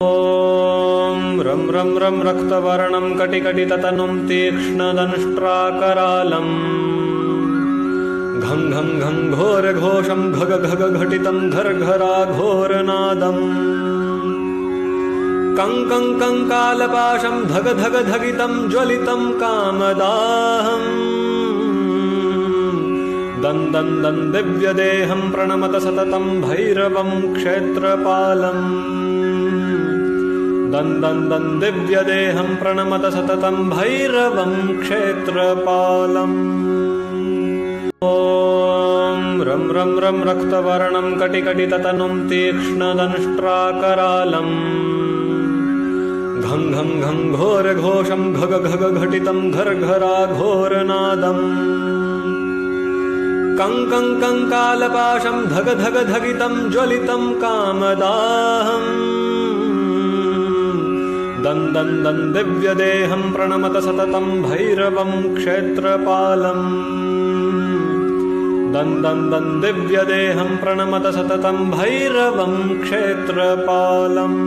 ॐ रं रं रं रक्तवर्णं कटिकटिततनुं तीक्ष्णदंष्ट्राकरालं घं घं घं घोरघोषं घग घग घटितं घर्घराघोरनादम् कं कं कङ्कालपाशं धग धग धगितं ज्वलितं कामदाहम् दं दं दं दिव्यदेहं प्रणमत सततं भैरवं क्षेत्रपालम् दं दं दं दिव्यदेहं प्रणमत सततं भैरवं क्षेत्रपालम् ॐ रं रं रं रक्तवर्णं कटिकटिततनुं तीक्ष्णदंष्ट्राकरालं घं घं घं घोरघोषं घग घग घटितं घर्घराघोरनादम् कं कं कङ्कालपाशं धग धग धगितं ज्वलितं कामदाहम् दं दं दं दिव्यदेहं प्रणमत सततं भैरवं क्षेत्रपालम् दं दं दं दिव्यदेहं प्रणमत सततं भैरवं क्षेत्रपालम्